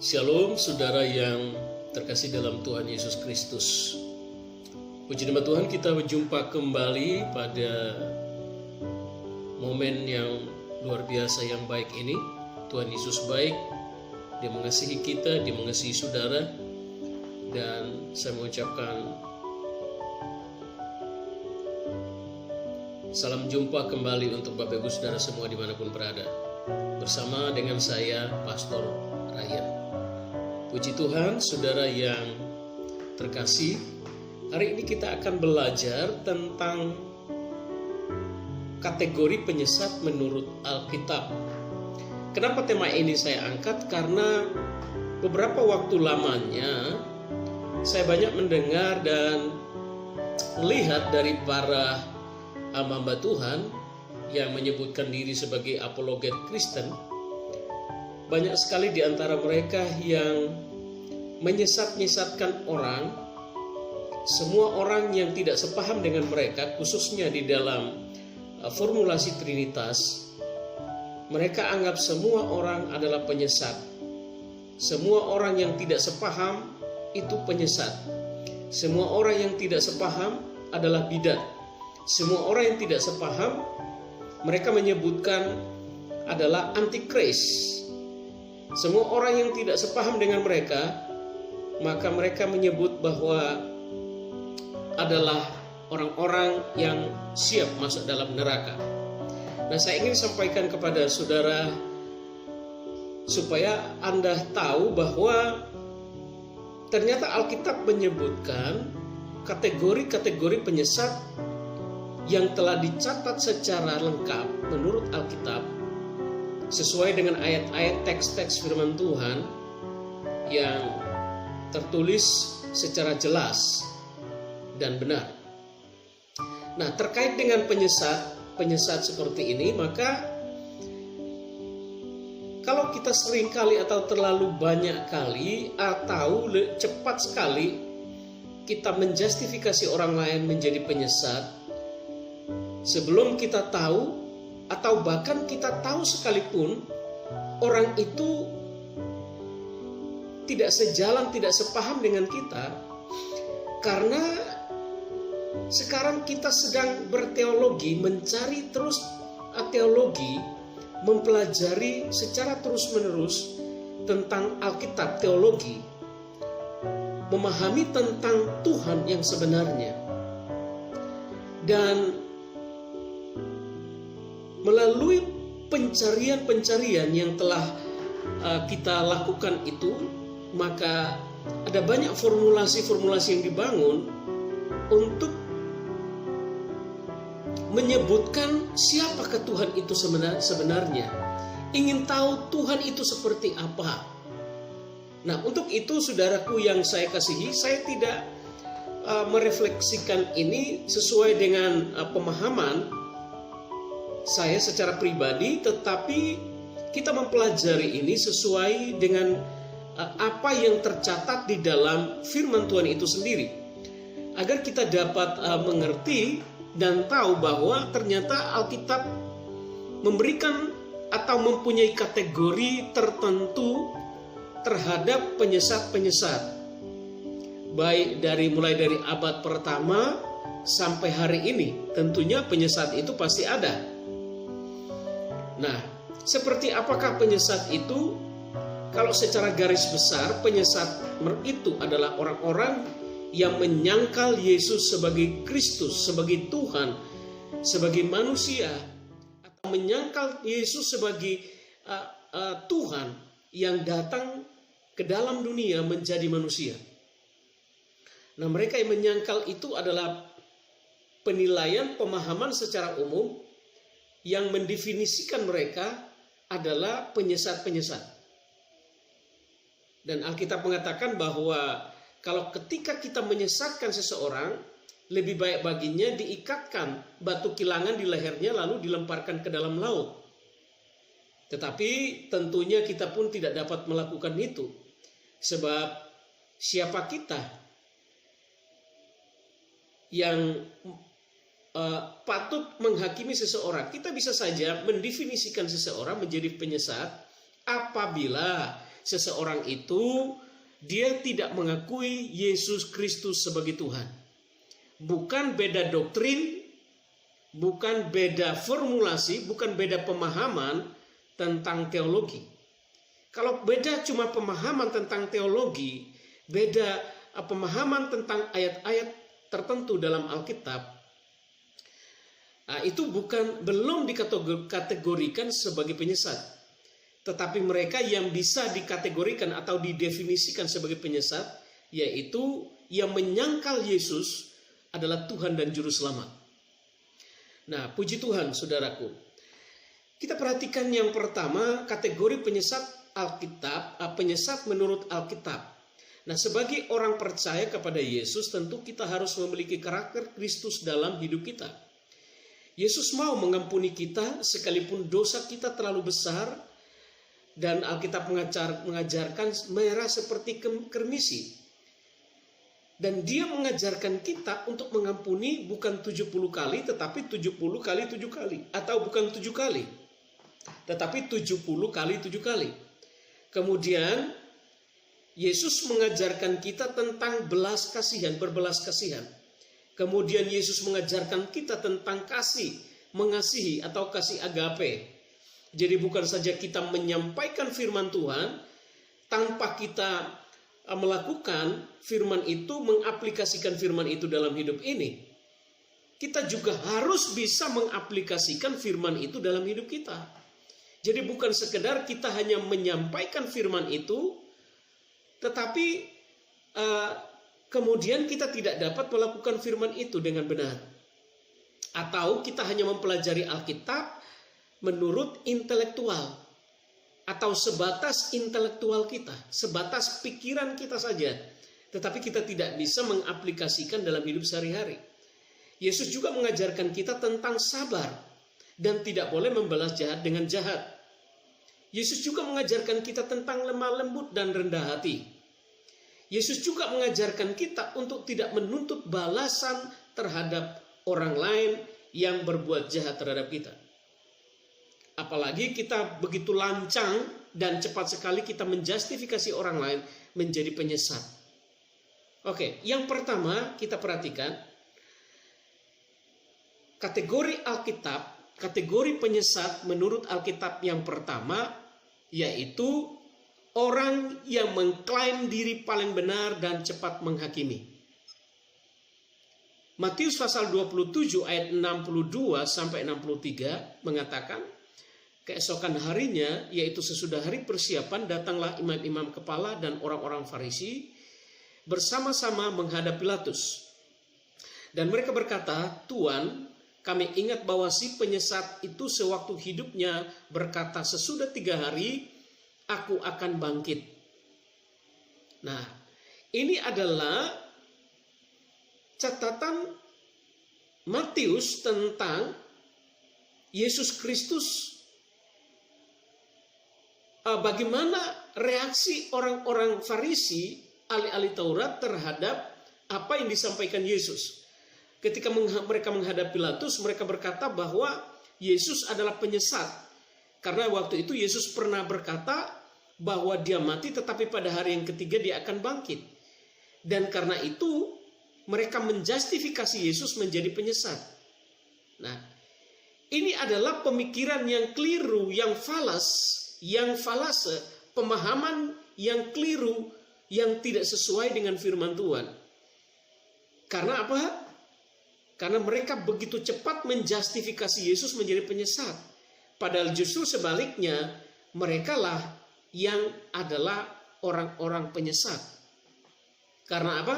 Shalom saudara yang terkasih dalam Tuhan Yesus Kristus. Puji nama Tuhan, kita berjumpa kembali pada momen yang luar biasa yang baik ini. Tuhan Yesus baik, Dia mengasihi kita, Dia mengasihi saudara. Dan saya mengucapkan salam jumpa kembali untuk Bapak Ibu Saudara semua dimanapun berada. Bersama dengan saya, Pastor Ryan. Puji Tuhan, saudara yang terkasih, hari ini kita akan belajar tentang kategori penyesat menurut Alkitab. Kenapa tema ini saya angkat? Karena beberapa waktu lamanya saya banyak mendengar dan melihat dari para hamba Tuhan yang menyebutkan diri sebagai apologet Kristen. Banyak sekali di antara mereka yang menyesat-nyesatkan orang. Semua orang yang tidak sepaham dengan mereka, khususnya di dalam formulasi Trinitas, mereka anggap semua orang adalah penyesat. Semua orang yang tidak sepaham itu penyesat. Semua orang yang tidak sepaham adalah bidat. Semua orang yang tidak sepaham, mereka menyebutkan adalah antikris. Semua orang yang tidak sepaham dengan mereka, maka mereka menyebut bahwa adalah orang-orang yang siap masuk dalam neraka. Nah, saya ingin sampaikan kepada saudara supaya Anda tahu bahwa ternyata Alkitab menyebutkan kategori-kategori penyesat yang telah dicatat secara lengkap menurut Alkitab, sesuai dengan ayat-ayat teks-teks firman Tuhan yang tertulis secara jelas dan benar. Nah, terkait dengan penyesat seperti ini, maka kalau kita sering kali atau terlalu banyak kali atau cepat sekali kita menjustifikasi orang lain menjadi penyesat sebelum kita tahu, atau bahkan kita tahu sekalipun orang itu tidak sejalan, tidak sepaham dengan kita, karena sekarang kita sedang berteologi, mencari terus teologi, mempelajari secara terus-menerus tentang Alkitab, teologi, memahami tentang Tuhan yang sebenarnya. Dan melalui pencarian-pencarian yang telah kita lakukan itu, maka ada banyak formulasi-formulasi yang dibangun untuk menyebutkan siapakah Tuhan itu sebenarnya. Ingin tahu Tuhan itu seperti apa. Nah, untuk itu saudaraku yang saya kasihi, saya tidak merefleksikan ini sesuai dengan pemahaman saya secara pribadi, tetapi kita mempelajari ini sesuai dengan apa yang tercatat di dalam firman Tuhan itu sendiri, agar kita dapat mengerti dan tahu bahwa ternyata Alkitab memberikan atau mempunyai kategori tertentu terhadap penyesat-penyesat, baik mulai dari abad pertama sampai hari ini. Tentunya penyesat itu pasti ada. Nah, seperti apakah penyesat itu? Kalau secara garis besar, penyesat itu adalah orang-orang yang menyangkal Yesus sebagai Kristus, sebagai Tuhan, sebagai manusia, atau menyangkal Yesus sebagai Tuhan yang datang ke dalam dunia menjadi manusia. Nah, mereka yang menyangkal itu adalah penilaian, pemahaman secara umum yang mendefinisikan mereka adalah penyesat-penyesat. Dan Alkitab mengatakan bahwa kalau ketika kita menyesatkan seseorang, lebih baik baginya diikatkan batu kilangan di lehernya lalu dilemparkan ke dalam laut. Tetapi tentunya kita pun tidak dapat melakukan itu. Sebab siapa kita yang patut menghakimi seseorang? Kita bisa saja mendefinisikan seseorang menjadi penyesat apabila seseorang itu dia tidak mengakui Yesus Kristus sebagai Tuhan. Bukan beda doktrin, bukan beda formulasi, bukan beda pemahaman tentang teologi. Kalau beda cuma pemahaman tentang teologi, beda pemahaman tentang ayat-ayat tertentu dalam Alkitab, itu belum dikategorikan sebagai penyesat. Tetapi mereka yang bisa dikategorikan atau didefinisikan sebagai penyesat, yaitu yang menyangkal Yesus adalah Tuhan dan Juru Selamat. Nah, puji Tuhan saudaraku. Kita perhatikan yang pertama, kategori penyesat Alkitab, penyesat menurut Alkitab. Nah, sebagai orang percaya kepada Yesus, tentu kita harus memiliki karakter Kristus dalam hidup kita. Yesus mau mengampuni kita sekalipun dosa kita terlalu besar, dan Alkitab mengajarkan merah seperti kermisi. Dan dia mengajarkan kita untuk mengampuni bukan 70 kali, tetapi 70 kali 7 kali. Atau bukan 7 kali, tetapi 70 kali 7 kali. Kemudian Yesus mengajarkan kita tentang belas kasihan, berbelas kasihan. Kemudian Yesus mengajarkan kita tentang kasih, mengasihi atau kasih agape. Jadi bukan saja kita menyampaikan firman Tuhan tanpa kita melakukan firman itu, mengaplikasikan firman itu dalam hidup ini. Kita juga harus bisa mengaplikasikan firman itu dalam hidup kita. Jadi bukan sekedar kita hanya menyampaikan firman itu, tetapi kemudian kita tidak dapat melakukan firman itu dengan benar. Atau kita hanya mempelajari Alkitab menurut intelektual, atau sebatas intelektual kita, sebatas pikiran kita saja, tetapi kita tidak bisa mengaplikasikan dalam hidup sehari-hari. Yesus juga mengajarkan kita tentang sabar dan tidak boleh membalas jahat dengan jahat. Yesus juga mengajarkan kita tentang lemah lembut dan rendah hati. Yesus juga mengajarkan kita untuk tidak menuntut balasan terhadap orang lain yang berbuat jahat terhadap kita. Apalagi kita begitu lancang dan cepat sekali kita menjustifikasi orang lain menjadi penyesat. Oke, yang pertama kita perhatikan kategori Alkitab, kategori penyesat menurut Alkitab yang pertama yaitu orang yang mengklaim diri paling benar dan cepat menghakimi. Matius pasal 27 ayat 62 sampai 63 mengatakan, keesokan harinya, yaitu sesudah hari persiapan, datanglah imam-imam kepala dan orang-orang Farisi bersama-sama menghadap Pilatus. Dan mereka berkata, "Tuan, kami ingat bahwa si penyesat itu sewaktu hidupnya berkata, sesudah 3 hari aku akan bangkit." Nah, ini adalah catatan Matius tentang Yesus Kristus. Bagaimana reaksi orang-orang Farisi, ahli-ahli Taurat terhadap apa yang disampaikan Yesus. Ketika mereka menghadap Pilatus, mereka berkata bahwa Yesus adalah penyesat. Karena waktu itu Yesus pernah berkata bahwa dia mati tetapi pada hari yang ketiga dia akan bangkit. Dan karena itu mereka menjustifikasi Yesus menjadi penyesat. Nah, ini adalah pemikiran yang keliru, yang falase, pemahaman yang keliru, yang tidak sesuai dengan firman Tuhan. Karena apa? Karena mereka begitu cepat menjustifikasi Yesus menjadi penyesat. Padahal justru sebaliknya, merekalah yang adalah orang-orang penyesat. Karena apa?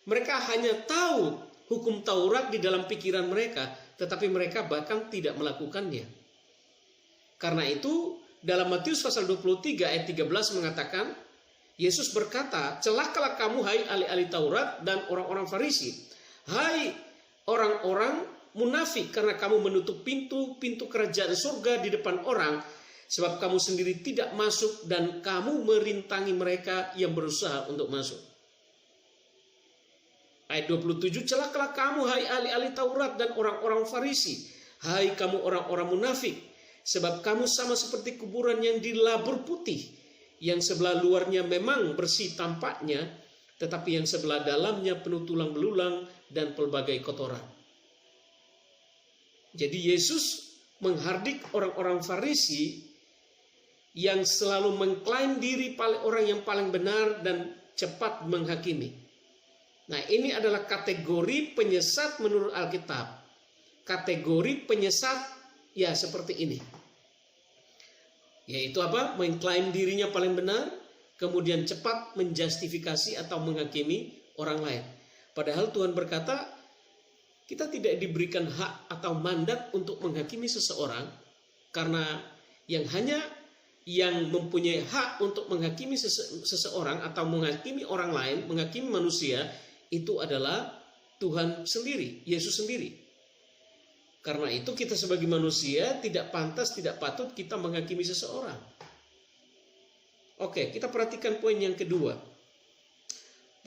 Mereka hanya tahu hukum Taurat di dalam pikiran mereka, tetapi mereka bahkan tidak melakukannya. Karena itu, dalam Matius pasal 23 ayat 13 mengatakan, Yesus berkata, "Celakalah kamu hai ahli-ahli Taurat dan orang-orang Farisi. Hai orang-orang munafik, karena kamu menutup pintu-pintu kerajaan surga di depan orang, sebab kamu sendiri tidak masuk dan kamu merintangi mereka yang berusaha untuk masuk." Ayat 27, "Celakalah kamu hai ahli-ahli Taurat dan orang-orang Farisi. Hai kamu orang-orang munafik, sebab kamu sama seperti kuburan yang dilabur putih, Yang sebelah luarnya memang bersih tampaknya, tetapi yang sebelah dalamnya penuh tulang belulang dan pelbagai kotoran. Jadi Yesus menghardik orang-orang Farisi yang selalu mengklaim diri orang yang paling benar dan cepat menghakimi. Nah, ini adalah kategori penyesat menurut Alkitab. Kategori penyesat ya seperti ini. Yaitu apa? Mengklaim dirinya paling benar, kemudian cepat menjustifikasi atau menghakimi orang lain. Padahal Tuhan berkata, kita tidak diberikan hak atau mandat untuk menghakimi seseorang, karena yang mempunyai hak untuk menghakimi seseorang atau menghakimi orang lain, menghakimi manusia, itu adalah Tuhan sendiri, Yesus sendiri. Karena itu kita sebagai manusia tidak pantas, tidak patut kita menghakimi seseorang. Oke, kita perhatikan poin yang kedua.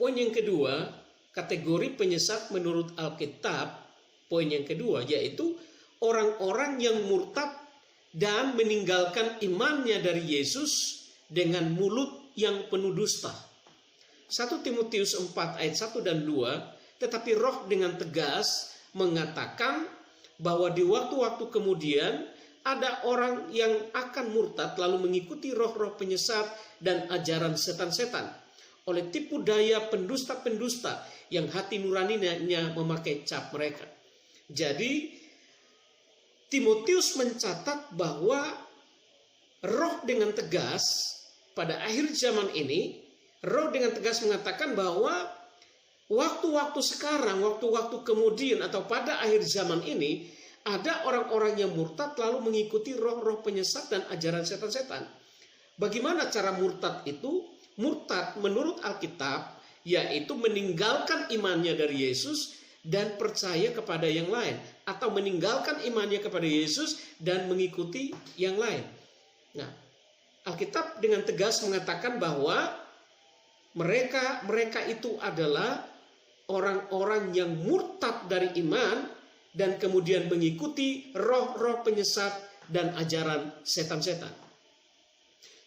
Poin yang kedua, kategori penyesat menurut Alkitab, poin yang kedua yaitu orang-orang yang murtad dan meninggalkan imannya dari Yesus dengan mulut yang penuh dusta. 1 Timotius 4 ayat 1 dan 2, tetapi Roh dengan tegas mengatakan bahwa di waktu-waktu kemudian ada orang yang akan murtad lalu mengikuti roh-roh penyesat dan ajaran setan-setan oleh tipu daya pendusta-pendusta yang hati nuraninya memakai cap mereka. Jadi Timotius mencatat bahwa Roh dengan tegas pada akhir zaman ini, Roh dengan tegas mengatakan bahwa waktu-waktu sekarang, waktu-waktu kemudian atau pada akhir zaman ini, ada orang-orang yang murtad lalu mengikuti roh-roh penyesat dan ajaran setan-setan. Bagaimana cara murtad itu? Murtad menurut Alkitab yaitu meninggalkan imannya dari Yesus dan percaya kepada yang lain, atau meninggalkan imannya kepada Yesus dan mengikuti yang lain. Nah, Alkitab dengan tegas mengatakan bahwa mereka itu adalah orang-orang yang murtad dari iman dan kemudian mengikuti roh-roh penyesat dan ajaran setan-setan.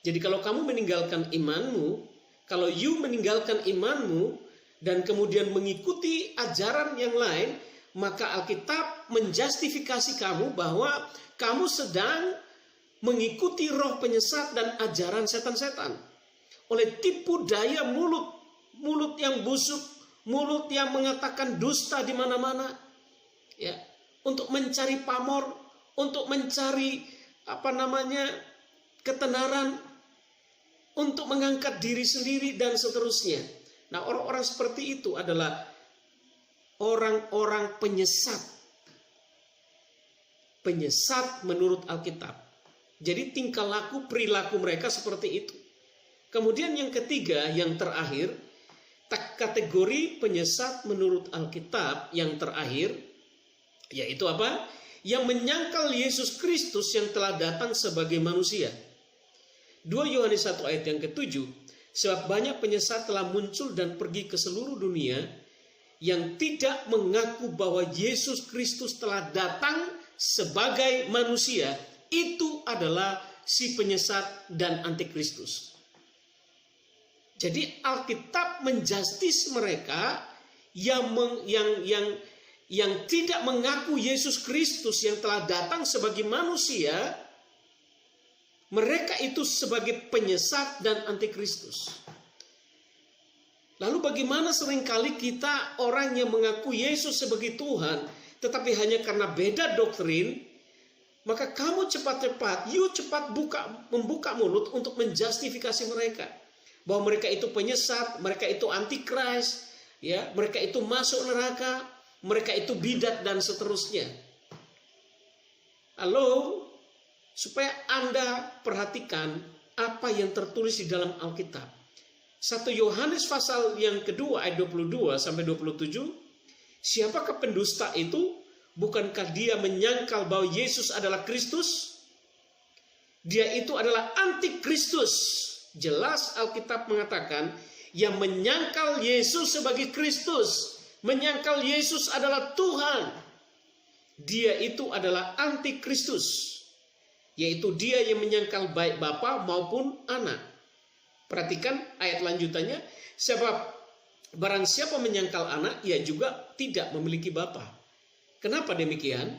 Jadi kalau kamu meninggalkan imanmu, kalau you meninggalkan imanmu dan kemudian mengikuti ajaran yang lain, maka Alkitab menjustifikasi kamu bahwa kamu sedang mengikuti roh penyesat dan ajaran setan-setan. Oleh tipu daya mulut yang busuk, mulut yang mengatakan dusta di mana-mana, ya, untuk mencari pamor, untuk mencari ketenaran, untuk mengangkat diri sendiri dan seterusnya. Nah, orang-orang seperti itu adalah orang-orang penyesat. Penyesat menurut Alkitab. Jadi tingkah laku, perilaku mereka seperti itu. Kemudian yang ketiga, yang terakhir, kategori penyesat menurut Alkitab yang terakhir, yaitu apa? Yang menyangkal Yesus Kristus yang telah datang sebagai manusia. 2 Yohanes 1 ayat yang ke-7, sebab banyak penyesat telah muncul dan pergi ke seluruh dunia yang tidak mengaku bahwa Yesus Kristus telah datang sebagai manusia. Itu adalah si penyesat dan antikristus. Jadi Alkitab menjustis mereka yang tidak mengaku Yesus Kristus yang telah datang sebagai manusia. Mereka itu sebagai penyesat dan antikristus. Lalu bagaimana seringkali kita orang yang mengaku Yesus sebagai Tuhan, tetapi hanya karena beda doktrin, maka kamu cepat membuka mulut untuk menjustifikasi mereka. Bahwa mereka itu penyesat, mereka itu antikris, ya, mereka itu masuk neraka, mereka itu bidat dan seterusnya. Halo, supaya Anda perhatikan apa yang tertulis di dalam Alkitab. 1 Yohanes pasal yang kedua ayat 22 sampai 27. Siapakah pendusta itu? Bukankah dia menyangkal bahwa Yesus adalah Kristus? Dia itu adalah antikristus. Jelas Alkitab mengatakan yang menyangkal Yesus sebagai Kristus, menyangkal Yesus adalah Tuhan, dia itu adalah antikristus. Yaitu dia yang menyangkal baik Bapa maupun Anak. Perhatikan ayat lanjutannya, barang siapa menyangkal anak, ia juga tidak memiliki bapa. Kenapa demikian?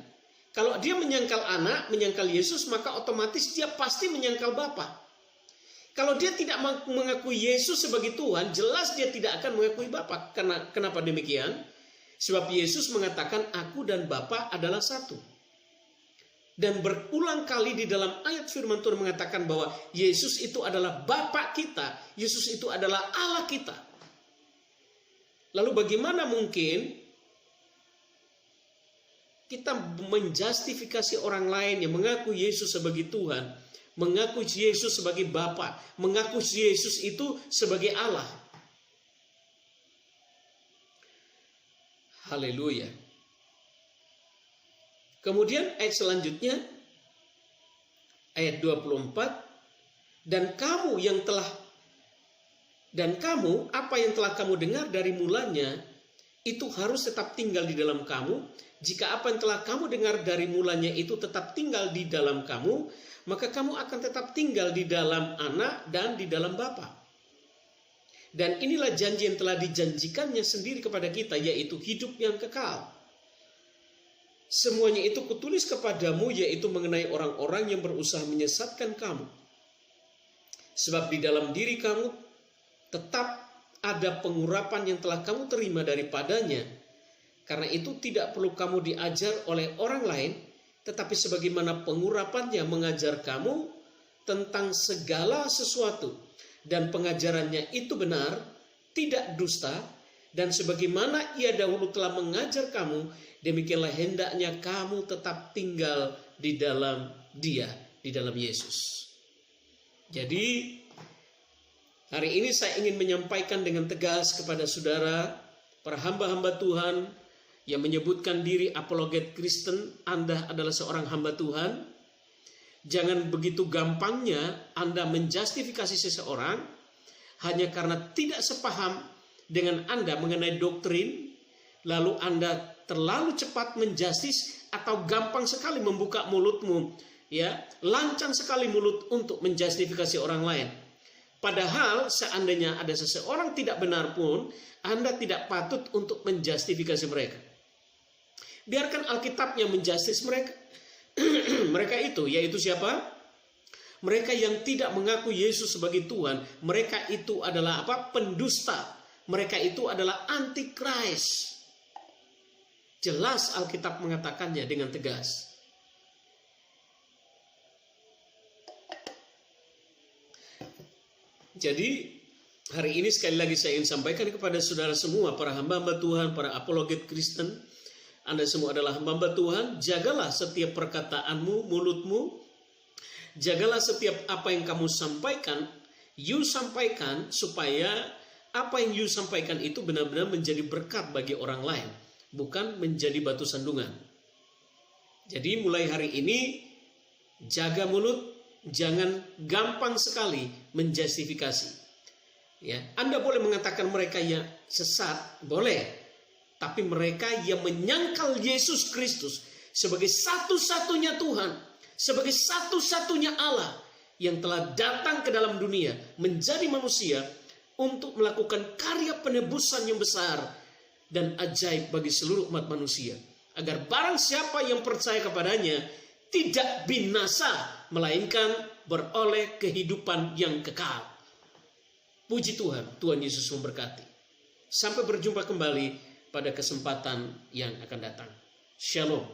Kalau dia menyangkal anak, menyangkal Yesus, maka otomatis dia pasti menyangkal bapa. Kalau dia tidak mengakui Yesus sebagai Tuhan, jelas dia tidak akan mengakui bapa. Kenapa demikian? Sebab Yesus mengatakan, aku dan Bapa adalah satu. Dan berulang kali di dalam ayat firman Tuhan mengatakan bahwa Yesus itu adalah Bapa kita. Yesus itu adalah Allah kita. Lalu bagaimana mungkin kita menjustifikasi orang lain yang mengaku Yesus sebagai Tuhan, mengaku Yesus sebagai Bapa, mengaku Yesus itu sebagai Allah? Haleluya. Kemudian ayat selanjutnya, ayat 24, dan kamu apa yang telah kamu dengar dari mulanya, itu harus tetap tinggal di dalam kamu. Jika apa yang telah kamu dengar dari mulanya itu tetap tinggal di dalam kamu, maka kamu akan tetap tinggal di dalam Anak dan di dalam Bapa. Dan inilah janji yang telah dijanjikannya sendiri kepada kita, yaitu hidup yang kekal. Semuanya itu kutulis kepadamu, yaitu mengenai orang-orang yang berusaha menyesatkan kamu. Sebab di dalam diri kamu tetap ada pengurapan yang telah kamu terima daripadanya. Karena itu tidak perlu kamu diajar oleh orang lain, tetapi sebagaimana pengurapannya mengajar kamu tentang segala sesuatu. Dan pengajarannya itu benar, tidak dusta, dan sebagaimana ia dahulu telah mengajar kamu, demikianlah hendaknya kamu tetap tinggal di dalam Dia, di dalam Yesus. Jadi hari ini saya ingin menyampaikan dengan tegas kepada saudara, para hamba-hamba Tuhan yang menyebutkan diri apologet Kristen, Anda adalah seorang hamba Tuhan. Jangan begitu gampangnya Anda menjustifikasi seseorang hanya karena tidak sepaham dengan Anda mengenai doktrin, lalu Anda terlalu cepat menjustis atau gampang sekali membuka mulutmu, ya, lancang sekali mulut untuk menjustifikasi orang lain. Padahal seandainya ada seseorang tidak benar pun, Anda tidak patut untuk menjustifikasi mereka. Biarkan Alkitabnya menjustis mereka. Mereka itu, yaitu siapa? Mereka yang tidak mengaku Yesus sebagai Tuhan. Mereka itu adalah apa? Pendusta. Mereka itu adalah antikris. Jelas Alkitab mengatakannya dengan tegas. Jadi hari ini sekali lagi saya ingin sampaikan kepada saudara semua, para hamba-hamba Tuhan, para apologet Kristen, Anda semua adalah hamba-hamba Tuhan. Jagalah setiap perkataanmu, mulutmu. Jagalah setiap apa yang kamu sampaikan, you sampaikan, supaya apa yang you sampaikan itu benar-benar menjadi berkat bagi orang lain, bukan menjadi batu sandungan. Jadi mulai hari ini jaga mulut, jangan gampang sekali menjustifikasi. Ya, Anda boleh mengatakan mereka yang sesat, boleh. Tapi mereka yang menyangkal Yesus Kristus sebagai satu-satunya Tuhan, sebagai satu-satunya Allah yang telah datang ke dalam dunia menjadi manusia untuk melakukan karya penebusan yang besar dan ajaib bagi seluruh umat manusia, agar barang siapa yang percaya kepadanya tidak binasa, melainkan beroleh kehidupan yang kekal. Puji Tuhan, Tuhan Yesus memberkati. Sampai berjumpa kembali pada kesempatan yang akan datang. Shalom.